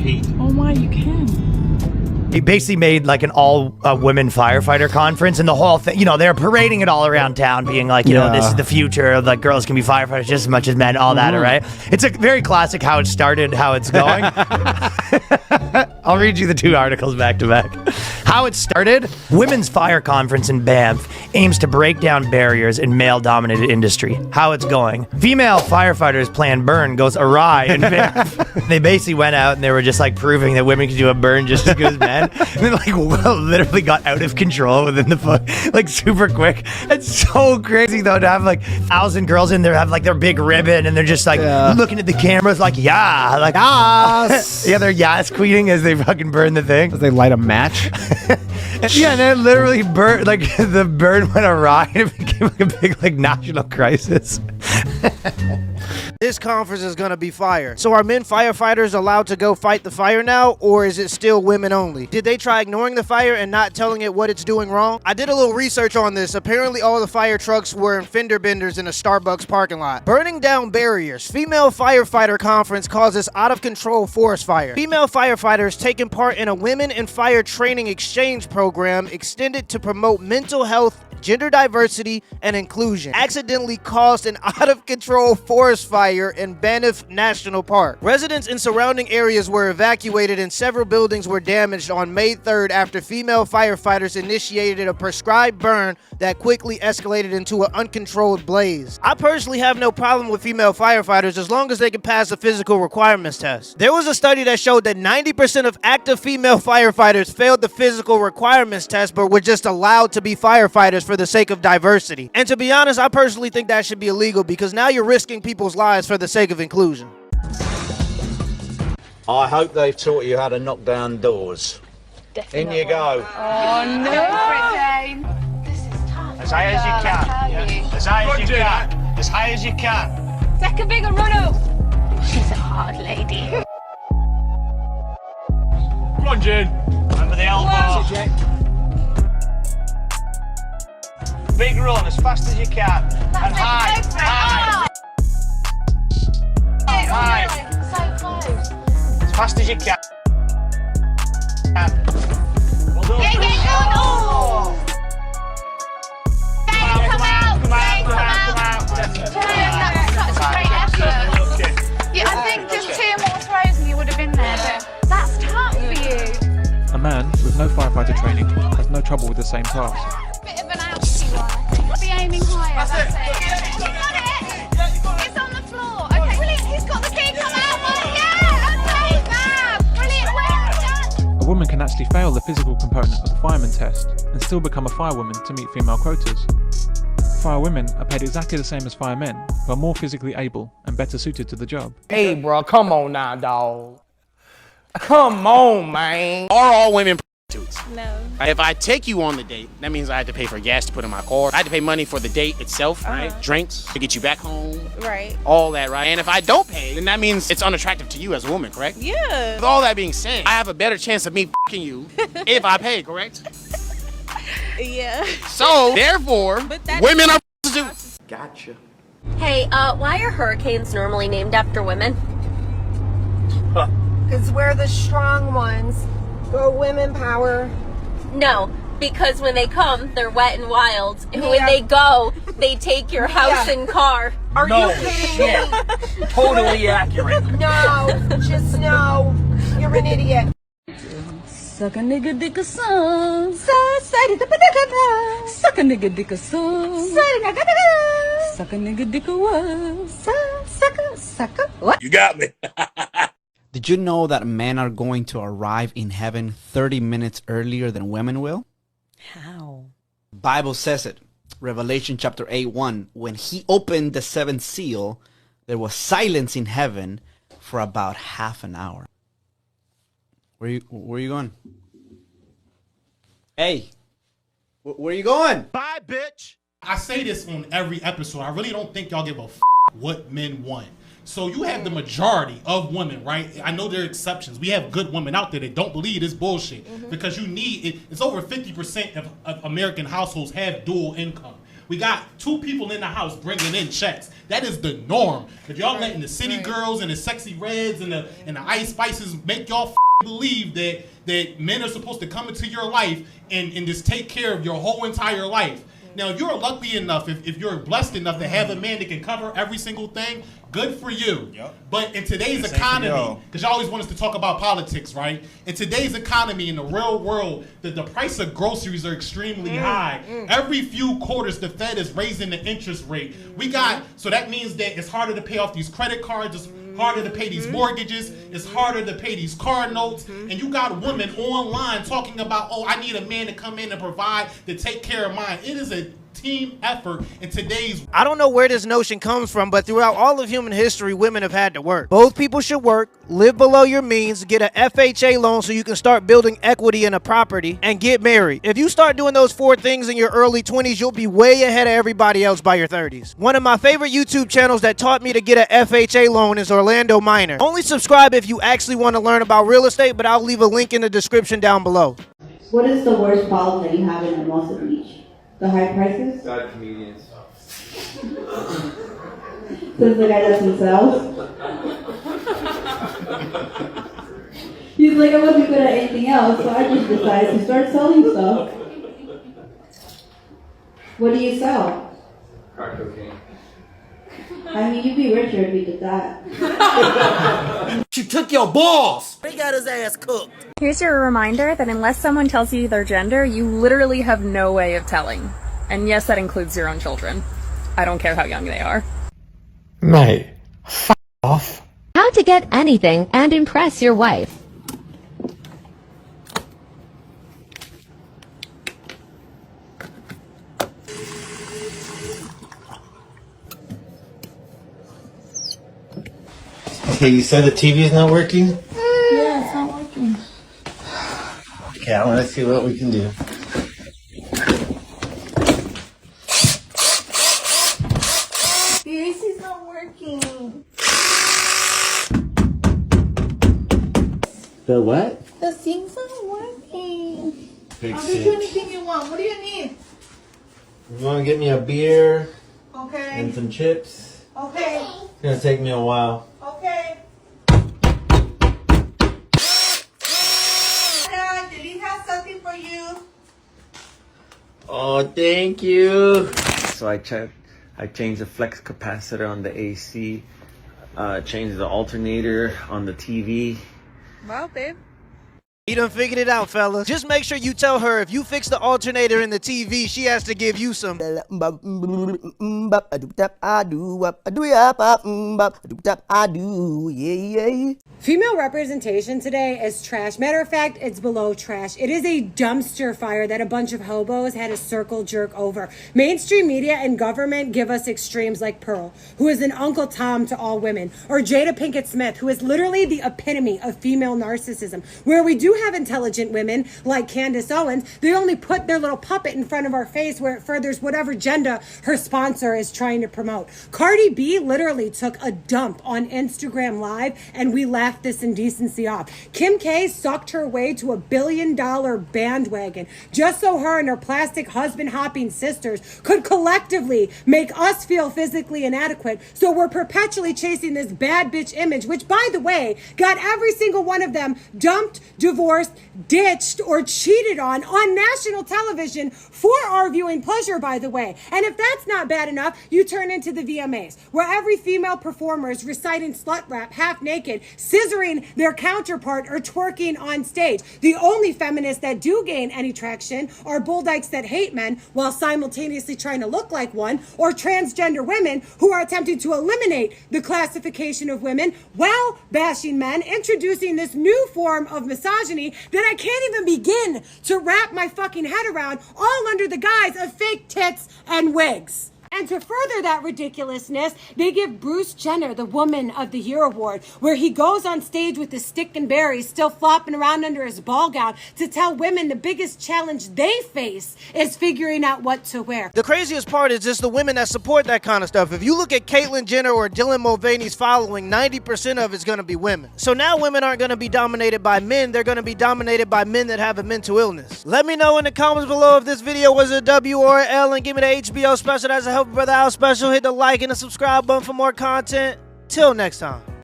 heat. Oh my, you can. He basically made like an all-women firefighter conference, and the whole thing, you know, they're parading it all around town, being like, you know, this is the future of like girls can be firefighters just as much as men, all that, right? It's a very classic how it started, how it's going. I'll read you the two articles back to back. How it started: Women's Fire Conference in Banff aims to break down barriers in male-dominated industry. How it's going: female firefighters' planned burn goes awry in Banff. They basically went out and they were just like proving that women can do a burn just as good as men. And then like literally got out of control within the like super quick. It's so crazy though to have like 1,000 girls in there, have like their big ribbon, and they're just like looking at the cameras like yeah, like yes. Yeah, they're yes queening as they fucking burn the thing. As they light a match. Yeah, and then literally burned, like the burn went awry and it became like a big like national crisis. This conference is gonna be fire. So are men firefighters allowed to go fight the fire now, or is it still women only? Did they try ignoring the fire and not telling it what it's doing wrong? I did a little research on this. Apparently all the fire trucks were in fender benders in a Starbucks parking lot. Burning down barriers. Female firefighter conference causes out of control forest fire. Female firefighters taking part in a women in fire training exchange program extended to promote mental health, gender diversity, and inclusion accidentally caused an out-of-control forest fire in Banff National Park. Residents in surrounding areas were evacuated and several buildings were damaged on May 3rd after female firefighters initiated a prescribed burn that quickly escalated into an uncontrolled blaze. I personally have no problem with female firefighters as long as they can pass the physical requirements test. There was a study that showed that 90% of active female firefighters failed the physical requirements test but were just allowed to be firefighters for the sake of diversity. And to be honest, I personally think that should be illegal because now you're risking people's lives for the sake of inclusion. I hope they've taught you how to knock down doors. Definitely. In you go. Oh no! This is tough. As high as you can. Yeah. As high as you can. As high as you can. Take a bigger run up. She's a hard lady. Come on, Jane. Remember the elbow. Big run as fast as you can. And high. High. High. So close. As fast as you can. Well done. Get oh. Come out. That's such a great effort. Yeah, I think just 2 more throws and you would have been there, but that's tough for you. A man with no firefighter training has no trouble with the same task. Bit of an ouchie one. Be aiming higher, that's it. You got it! It's on the floor. Okay, brilliant. He's got the key. Come out. Yeah! Okay, fab. Brilliant. Well done. A woman can actually fail the physical component of the fireman test and still become a firewoman to meet female quotas. Firewomen are paid exactly the same as firemen, who are more physically able and better suited to the job. Hey, bro, come on now, dog. Come on, man. Are all women prostitutes? No. If I take you on the date, that means I have to pay for gas to put in my car. I have to pay money for the date itself, right? Drinks to get you back home. Right. All that, right? And if I don't pay, then that means it's unattractive to you as a woman, correct? Yeah. With all that being said, I have a better chance of me f***ing you if I pay, correct? Yeah. So, therefore, women are prostitutes. Gotcha. Hey, why are hurricanes normally named after women? Because we're the strong ones. We're women power. No, because when they come, they're wet and wild. And when they go, they take your house and car. Are you kidding me? Totally accurate. No, just no. You're an idiot. Suck a nigga dick a song. Suck a nigga dick a song. Suck a nigga dick a what? Suck a what? You got me. Did you know that men are going to arrive in heaven 30 minutes earlier than women will? How? Bible says it. Revelation chapter 8:1. When he opened the seventh seal, there was silence in heaven for about half an hour. Where you going? Hey, where you going? Bye, bitch. I say this on every episode. I really don't think y'all give a f what men want. So you have the majority of women, right? I know there are exceptions. We have good women out there that don't believe this bullshit because you need it. It's over 50% of American households have dual income. We got 2 people in the house bringing in checks. That is the norm. If y'all letting the city girls and the sexy reds and the ice spices make y'all believe that men are supposed to come into your life and just take care of your whole entire life. Now, if you're lucky enough, if you're blessed enough to have a man that can cover every single thing, good for you. Yep. But in today's economy, because you always want us to talk about politics, right? In today's economy, in the real world, the price of groceries are extremely high. Every few quarters, the Fed is raising the interest rate. So that means that it's harder to pay off these credit cards. It's harder to pay these mortgages. It's harder to pay these car notes. And you got women online talking about, oh, I need a man to come in and provide, to take care of mine. It is a team effort in today's... I don't know where this notion comes from, but throughout all of human history, women have had to work. Both people should work, live below your means, get an FHA loan so you can start building equity in a property, and get married. If you start doing those 4 things in your early 20s, you'll be way ahead of everybody else by your 30s. One of my favorite YouTube channels that taught me to get an FHA loan is Orlando Minor. Only subscribe if you actually want to learn about real estate, but I'll leave a link in the description down below. What is the worst problem that you have in Hermosa Beach? The high prices? Bad comedians. Says the guy doesn't sell. He's like, I wasn't good at anything else, so I just decided to start selling stuff. What do you sell? Crack cocaine. I mean, you'd be richer if you did that. She took your balls! They got his ass cooked. Here's your reminder that unless someone tells you their gender, you literally have no way of telling. And yes, that includes your own children. I don't care how young they are. Mate, f off. How to get anything and impress your wife. Okay, you said the TV is not working? Yeah, it's not working. Okay, I want to see what we can do. The AC's not working. The what? The thing's not working. Fix I'll do anything you want. What do you need? You want to get me a beer Okay. and some chips? Okay. It's going to take me a while. Okay. Delete has something for you. Oh, thank you. So I changed the flex capacitor on the AC, changed the alternator on the TV. Well, babe. You done figured it out, fellas. Just make sure you tell her if you fix the alternator in the TV, she has to give you some. Female representation today is trash. Matter of fact, it's below trash. It is a dumpster fire that a bunch of hobos had a circle jerk over. Mainstream media and government give us extremes like Pearl, who is an Uncle Tom to all women, or Jada Pinkett Smith, who is literally the epitome of female narcissism. Where we do have intelligent women like Candace Owens, they only put their little puppet in front of our face where it furthers whatever agenda her sponsor is trying to promote. Cardi B literally took a dump on Instagram Live, and we laughed this indecency off. Kim K sucked her way to $1 billion bandwagon just so her and her plastic husband-hopping sisters could collectively make us feel physically inadequate. So we're perpetually chasing this bad bitch image, which, by the way, got every single one of them dumped, divorced, ditched, or cheated on national television for our viewing pleasure, by the way. And if that's not bad enough, you turn into the VMAs, where every female performer is reciting slut rap half naked, scissoring their counterpart, or twerking on stage. The only feminists that do gain any traction are bull dykes that hate men while simultaneously trying to look like one, or transgender women who are attempting to eliminate the classification of women while bashing men, introducing this new form of misogyny that I can't even begin to wrap my fucking head around, all under the guise of fake tits and wigs. And to further that ridiculousness, they give Bruce Jenner the Woman of the Year award, where he goes on stage with the stick and berries still flopping around under his ball gown to tell women the biggest challenge they face is figuring out what to wear. The craziest part is just the women that support that kind of stuff. If you look at Caitlyn Jenner or Dylan Mulvaney's following, 90% of it's going to be women. So now women aren't going to be dominated by men, they're going to be dominated by men that have a mental illness. Let me know in the comments below if this video was a W or an L, and give me the HBO special. That's a Help Brother Out special. Hit the like and the subscribe button for more content. Till next time.